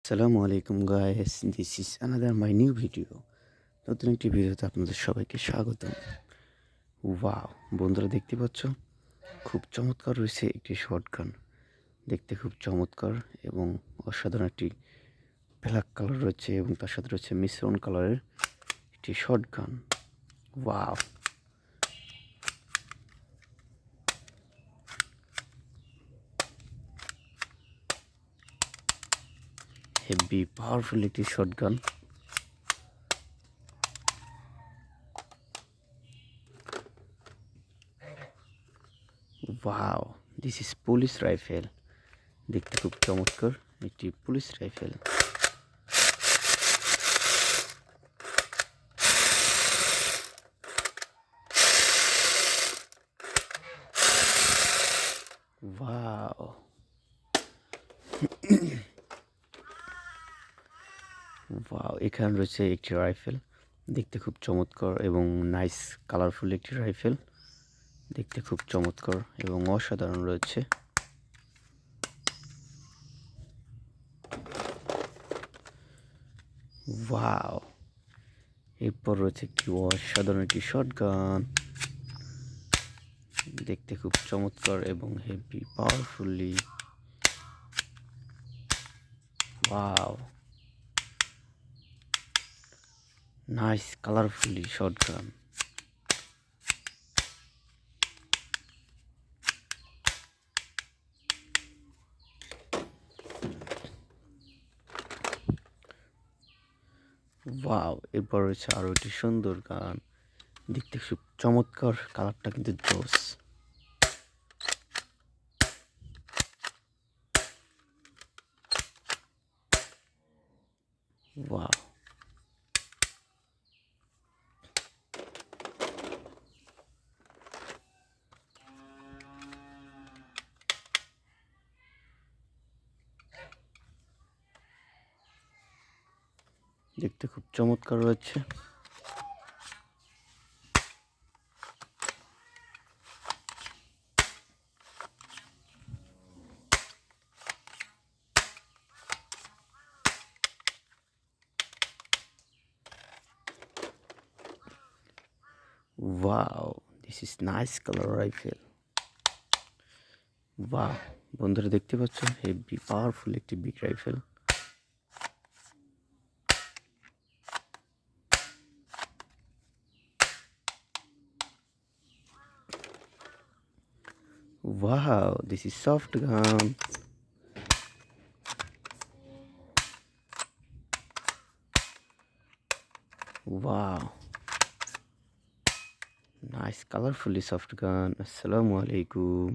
আসসালামু আলাইকুম guys, this is another my new video. নতুন একটি ভিডিওতে আপনাদের সবাইকে স্বাগতম। ওয়াও, বন্ধুরা দেখতে পাচ্ছ, খুব চমৎকার রয়েছে একটি শটগান। দেখতে খুব চমৎকার এবং অসাধারণ একটি ব্ল্যাক কালার রয়েছে এবং তার সাথে রয়েছে মিশ্রণ কালারের একটি শটগান। ওয়াও, হেভি পাওয়ারফুল একটি shotgun. Wow, this is police rifle. দেখতে খুব চমৎকার একটি পুলিশ রাইফেল। ওয়াও, ওয়াও, এখানে রয়েছে একটি রাইফেল। দেখতে খুব চমৎকার এবং নাইস কালারফুল একটি রাইফেল। দেখতে খুব চমৎকার এবং অসাধারণ রয়েছে। ওয়াও, এরপর রয়েছে একটি অসাধারণ একটি শটগান। দেখতে খুব চমৎকার এবং heavy powerfully. Wow, nice colourfully shotgun. Wow, এরপর রয়েছে আরো একটি সুন্দর গান। দেখতে খুব চমৎকার, কালারটা কিন্তু জোস। ওয়াও, দেখতে খুব চমৎকার রয়েছে। Wow, this is nice colour rifle. Wow, বন্ধুরা দেখতে পাচ্ছ, হেভি পাওয়ারফুল একটি big rifle. Wow, this is soft গান। ওয়াও, নাইস কালারফুলি সফট গান। আসসালামু আলাইকুম।